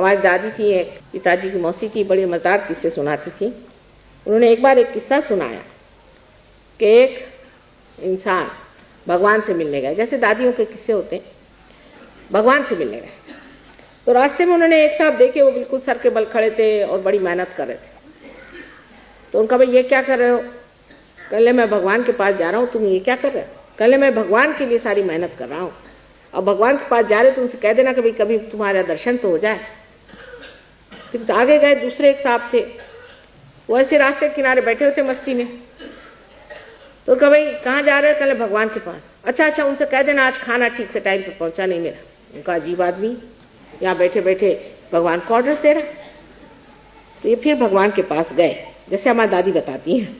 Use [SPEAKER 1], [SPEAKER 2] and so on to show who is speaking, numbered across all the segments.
[SPEAKER 1] हमारी दादी थी, एक पिताजी की मौसी थी, बड़ी मज़ेदार किस्से सुनाती थी। उन्होंने एक बार एक किस्सा सुनाया कि एक इंसान भगवान से मिलने गए, जैसे दादियों के किस्से होते हैं, भगवान से मिलने गए। तो रास्ते में उन्होंने एक साहब देखे, वो बिल्कुल सर के बल खड़े थे और बड़ी मेहनत कर रहे थे। तो उनका, भाई ये क्या कर रहे हो? कहले मैं भगवान के पास जा रहा हूँ। तुम ये क्या कर रहे हो? कहले मैं भगवान के लिए सारी मेहनत कर रहा हूँ। अब भगवान के पास जा रहे हो तो उनसे कह देना कि भाई कभी तुम्हारा दर्शन तो हो जाए। फिर आगे गए, दूसरे एक साहब थे, वो ऐसे रास्ते के किनारे बैठे हुए थे मस्ती में। तो उनका, भाई कहाँ जा रहे हो? कहले भगवान के पास। अच्छा, उनसे कह देना आज खाना ठीक से टाइम पर पहुँचा नहीं मेरा। उनका, अजीब आदमी, यहाँ बैठे बैठे भगवान को ऑर्डर्स दे रहा। तो ये फिर भगवान के पास गए, जैसे हमारी दादी बताती हैं,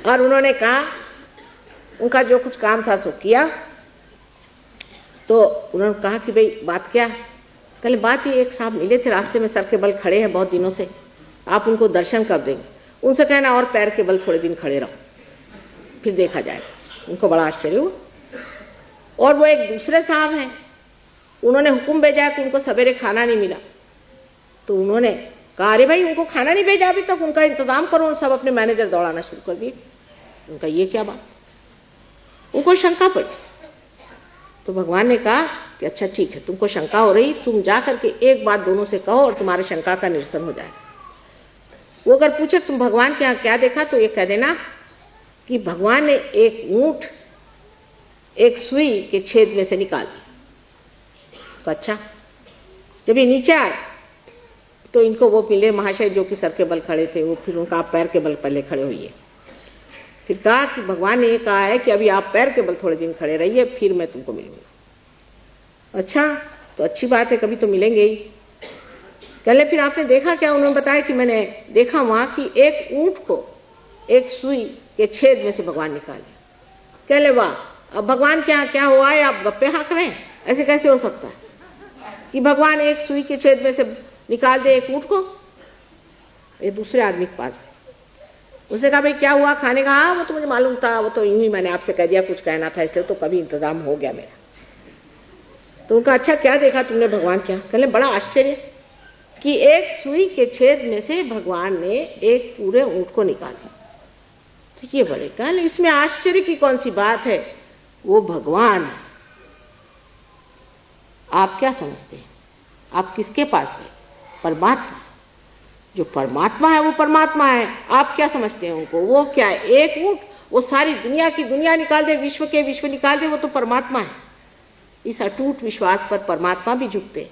[SPEAKER 1] और उन्होंने कहा, उनका जो कुछ काम था सो किया। तो उन्होंने कहा कि भाई बात क्या? कल बात ही, एक साहब मिले थे रास्ते में, सर के बल खड़े हैं बहुत दिनों से, आप उनको दर्शन कब देंगे? उनसे कहना और पैर के बल थोड़े दिन खड़े रहो, फिर देखा जाएगा। उनको बड़ा आश्चर्य हुआ। और वो एक दूसरे साहब हैं, उन्होंने हुक्म भेजा कि उनको सवेरे खाना नहीं मिला। तो उन्होंने कहा, अरे भाई उनको खाना नहीं भेजा अभी तक, उनका इंतजाम करो। सब अपने मैनेजर दौड़ाना शुरू कर दिए। उनका, ये क्या बात? उनको शंका पड़ी। तो भगवान ने कहा कि अच्छा ठीक है, तुमको शंका हो रही, तुम जा करके एक बात दोनों से कहो और तुम्हारे शंका का निरसन हो जाएगा। वो अगर पूछे तुम भगवान के यहाँ क्या देखा, तो ये कह देना कि भगवान ने एक ऊंट एक सुई के छेद में से निकाल दी। तो अच्छा, जब ये नीचे आए तो इनको वो मिले महाशय जो कि सर के बल खड़े थे, वो फिर उनका, आप पैर के बल पहले खड़े होइए। फिर कहा कि भगवान ने ये कहा है कि अभी आप पैर के बल थोड़े दिन खड़े रहिए, फिर मैं तुमको मिलूंगा। अच्छा, तो अच्छी बात है, कभी तो मिलेंगे ही। कहले फिर आपने देखा क्या? उन्होंने बताया कि मैंने देखा वहाँ कि एक ऊंट को एक सुई के छेद में से भगवान निकाले। कहले वाह, अब भगवान के यहाँ क्या हुआ है? आप गप्पे हाँक रहे हैं? ऐसे कैसे हो सकता है कि भगवान एक सुई के छेद में से निकाल दे एक ऊंट को? ये दूसरे आदमी के पास गए, उसने कहा भाई क्या हुआ खाने का? हाँ वो तो मुझे मालूम था, वो तो यूं ही मैंने आपसे कह दिया, कुछ कहना था इसलिए, तो कभी इंतजाम हो गया मेरा। तो उनका, अच्छा क्या देखा तुमने भगवान क्या? कहले बड़ा आश्चर्य कि एक सुई के छेद में से भगवान ने एक पूरे ऊंट को निकाल दिया। तो ये बड़े, कहले इसमें आश्चर्य की कौन सी बात है? वो भगवान है। आप क्या समझते हैं? आप किसके पास गए? परमात्मा। जो परमात्मा है वो परमात्मा है। आप क्या समझते हैं उनको? वो क्या है? एक ऊंट वो सारी दुनिया की दुनिया निकाल दे, विश्व के विश्व निकाल दे, वो तो परमात्मा है। इस अटूट विश्वास पर परमात्मा भी झुकते हैं।